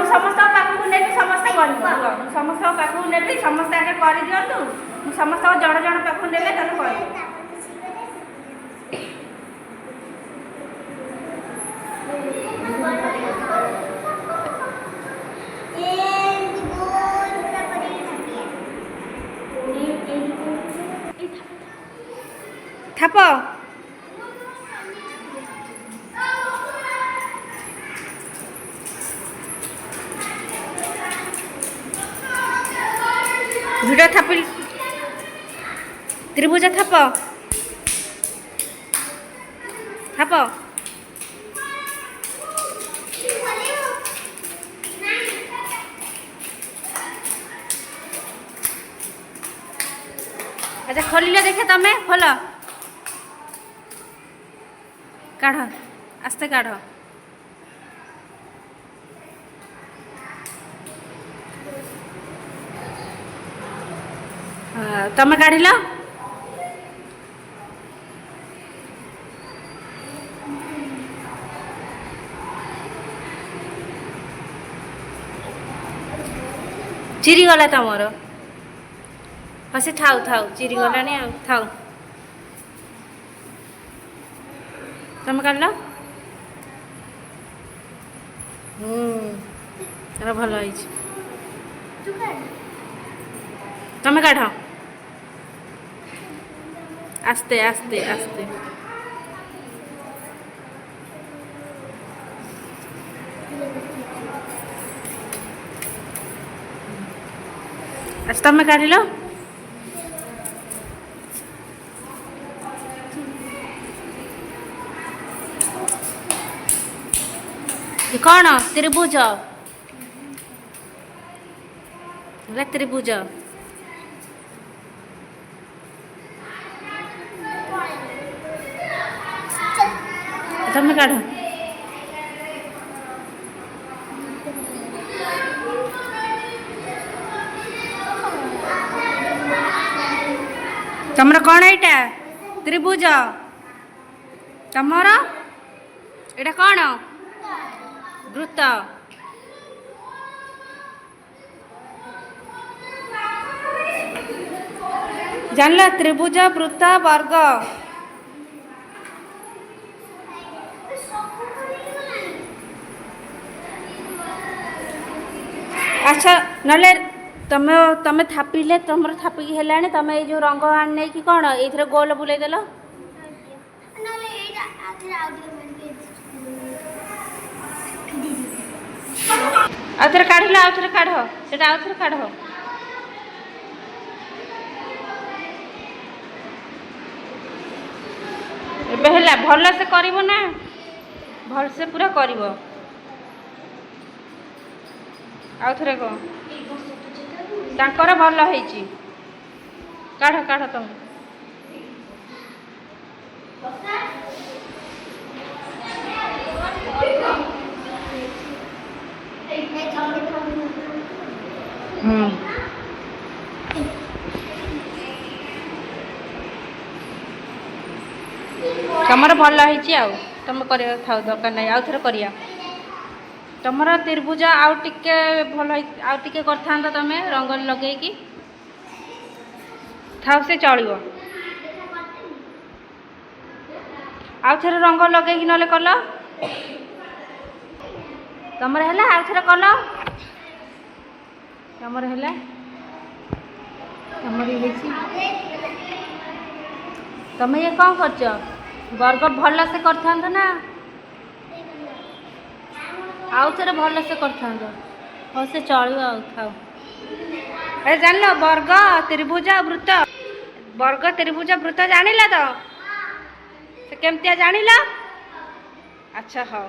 समस्त पाखु ने समस्त समस्त पाखु ने समस्त आगे कर दिंतु समस्त जन जन पाखु ने थाप भिड़ थापिल त्रिभुज थाप थाप अच्छा खोलिले देखे तमें खोल काढ़ आस्ते काढ़ तमे काढ़ चिरी गला तमर हसी थाउ थाउ चिरी गलानी आ थाउ तमे काढ़ भल तमे काढ़ आस्ते आस्ते आस्ते तमे काढ़ कौन त्रिभुज ହେଲା ତ୍ରିଭୁଜ। ତମେ କାଢ। ତମର କ'ଣ ଏଇଟା? ତ୍ରିଭୁଜ। ତମର ଏଇଟା କ'ଣ? ବୃତ୍ତ। ଜାଣିଲ ତ୍ରିଭୁଜ, ବୃତ୍ତ, ବର୍ଗ। ଆଚ୍ଛା ନହେଲେ ତମେ ଥାପିଲେ ତମର ଥାପିକି ହେଲାଣି। ତମେ ଏଇ ଯେଉଁ ରଙ୍ଗ ଆଣି ନେଇକି କ'ଣ ଏଇଥିରେ ଗୋଲ ବୁଲେଇ ଦେଲ। ଆଉ ଥରେ କାଢିଲ, ଆଉ ଥରେ କାଢ ସେଟା, ଆଉ ଥରେ କାଢ। ଏବେ ହେଲା। ଭଲସେ କରିବ ନା, ଭଲସେ ପୁରା କରିବ। ଆଉ ଥରେ କହ। ତାଙ୍କର ଭଲ ହେଇଛି। କାଢ କାଢ ତମେ। ତମର ଭଲ ହେଇଛି। ଆଉ ତମେ କରିବା ଥାଉ, ଦରକାର ନାହିଁ। ଆଉ ଥରେ କରିବା। ତମର ତ୍ରିଭୁଜ ଆଉ ଟିକେ ଭଲ ଆଉ ଟିକେ କରିଥାନ୍ତ ତମେ ରଙ୍ଗ ଲଗେଇକି। ଥାଉ ସେ ଚଳିବ। ଆଉ ଥରେ ରଙ୍ଗ ଲଗେଇକି ନହେଲେ କଲ। ତମର ହେଲା। ଆଉ ଥରେ କଲ। ତମର ହେଲା। ତମର ହେଇଛି। ତମେ ଇଏ କ'ଣ କରୁଛ? ବର୍ଗ ଭଲସେ କରିଥାନ୍ତ ନା। ଆଉ ଥରେ ଭଲସେ କରିଥାନ୍ତ। ହଉ ସେ ଚଳିବ। ଆଉ ଥାଉ। ଏ ଜାଣିଲ ବର୍ଗ, ତ୍ରିଭୁଜ, ବୃତ୍ତ। ବର୍ଗ, ତ୍ରିଭୁଜ, ବୃତ୍ତ ଜାଣିଲ ତ? ସେ କେମିତିଆ ଜାଣିଲ? ଆଚ୍ଛା ହଉ।